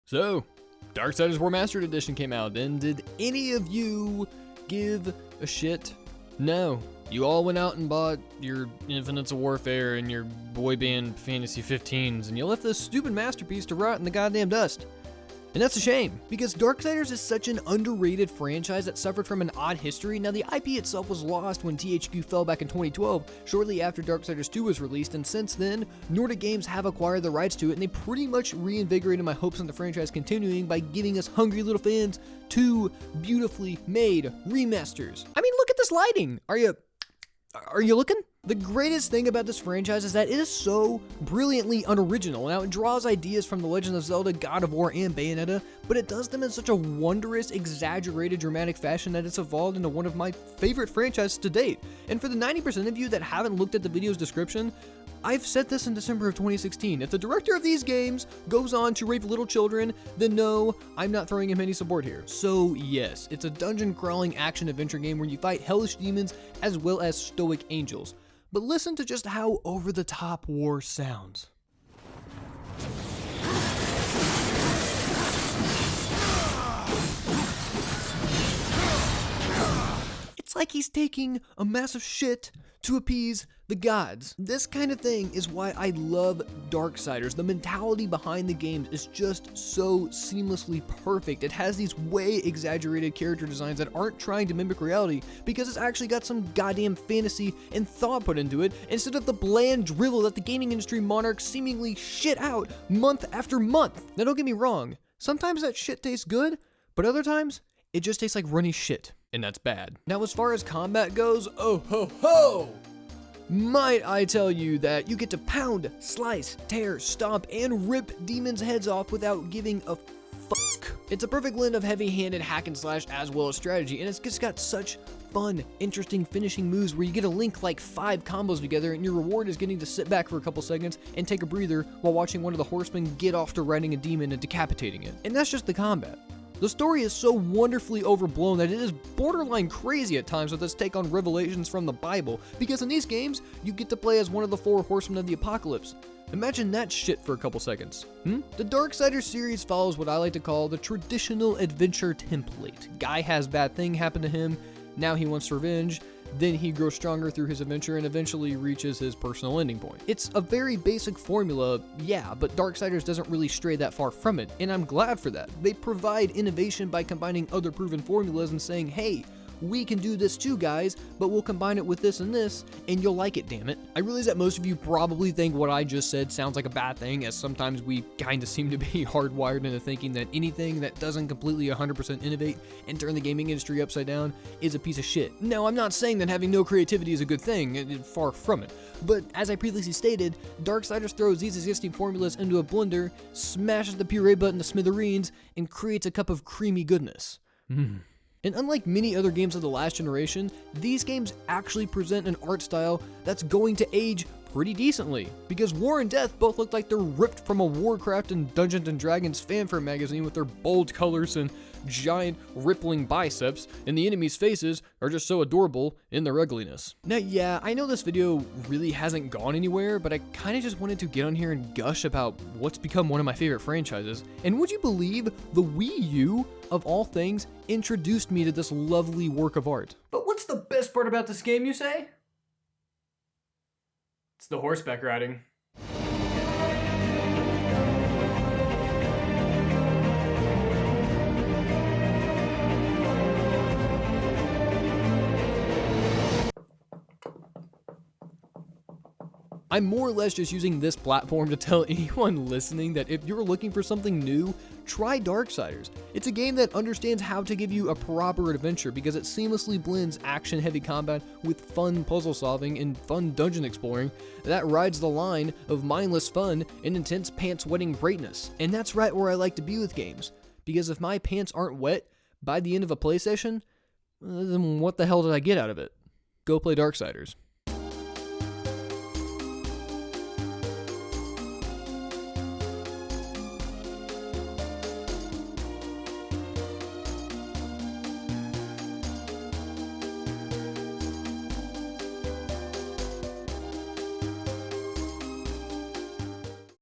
So, Darksiders Remastered Edition came out, and did any of you give a shit? No. You all went out and bought your Infinites of Warfare and your boy band Fantasy 15s, and you left this stupid masterpiece to rot in the goddamn dust. And that's a shame, because Darksiders is such an underrated franchise that suffered from an odd history. Now, the IP itself was lost when THQ fell back in 2012, shortly after Darksiders 2 was released, and since then, Nordic Games have acquired the rights to it, and they pretty much reinvigorated my hopes on the franchise continuing by giving us hungry little fans 2 beautifully made remasters. I mean, look at this lighting! Are you looking? The greatest thing about this franchise is that it is so brilliantly unoriginal. Now, it draws ideas from The Legend of Zelda, God of War, and Bayonetta, but it does them in such a wondrous, exaggerated, dramatic fashion that it's evolved into one of my favorite franchises to date. And for the 90% of you that haven't looked at the video's description, I've said this in December of 2016. If the director of these games goes on to rape little children, then no, I'm not throwing him any support here. So yes, it's a dungeon crawling action adventure game where you fight hellish demons as well as stoic angels. But listen to just how over-the-top war sounds. It's like he's taking a massive shit to appease the gods. This kind of thing is why I love Darksiders. The mentality behind the games is just so seamlessly perfect. It has these way exaggerated character designs that aren't trying to mimic reality because it's actually got some goddamn fantasy and thought put into it instead of the bland drivel that the gaming industry monarchs seemingly shit out month after month. Now, don't get me wrong. Sometimes that shit tastes good, but other times it just tastes like runny shit, and that's bad. Now, as far as combat goes, oh ho ho! Might I tell you that you get to pound, slice, tear, stomp, and rip demons' heads off without giving a fuck. It's a perfect blend of heavy-handed hack and slash as well as strategy, and it's just got such fun, interesting finishing moves where you get to link like 5 combos together, and your reward is getting to sit back for a couple seconds and take a breather while watching one of the horsemen get off to riding a demon and decapitating it. And that's just the combat. The story is so wonderfully overblown that it is borderline crazy at times with its take on revelations from the Bible, because in these games, you get to play as one of the 4 horsemen of the apocalypse. Imagine that shit for a couple seconds. The Darksiders series follows what I like to call the traditional adventure template. Guy has bad thing happen to him, now he wants revenge, then he grows stronger through his adventure and eventually reaches his personal ending point. It's a very basic formula, yeah, but Darksiders doesn't really stray that far from it, and I'm glad for that. They provide innovation by combining other proven formulas and saying, hey, we can do this too, guys, but we'll combine it with this and this, and you'll like it, damn it. I realize that most of you probably think what I just said sounds like a bad thing, as sometimes we kinda seem to be hardwired into thinking that anything that doesn't completely 100% innovate and turn the gaming industry upside down is a piece of shit. Now, I'm not saying that having no creativity is a good thing, far from it. But as I previously stated, Darksiders throws these existing formulas into a blender, smashes the puree button to smithereens, and creates a cup of creamy goodness. And unlike many other games of the last generation, these games actually present an art style that's going to age pretty decently, because War and Death both look like they're ripped from a Warcraft and Dungeons & Dragons fanfare magazine with their bold colors and giant rippling biceps, and the enemies' faces are just so adorable in their ugliness. Now, yeah, I know this video really hasn't gone anywhere, but I kinda just wanted to get on here and gush about what's become one of my favorite franchises. And would you believe the Wii U, of all things, introduced me to this lovely work of art? But what's the best part about this game, you say? It's the horseback riding. I'm more or less just using this platform to tell anyone listening that if you're looking for something new, try Darksiders. It's a game that understands how to give you a proper adventure because it seamlessly blends action-heavy combat with fun puzzle solving and fun dungeon exploring that rides the line of mindless fun and intense pants-wetting greatness. And that's right where I like to be with games, because if my pants aren't wet by the end of a play session, then what the hell did I get out of it? Go play Darksiders.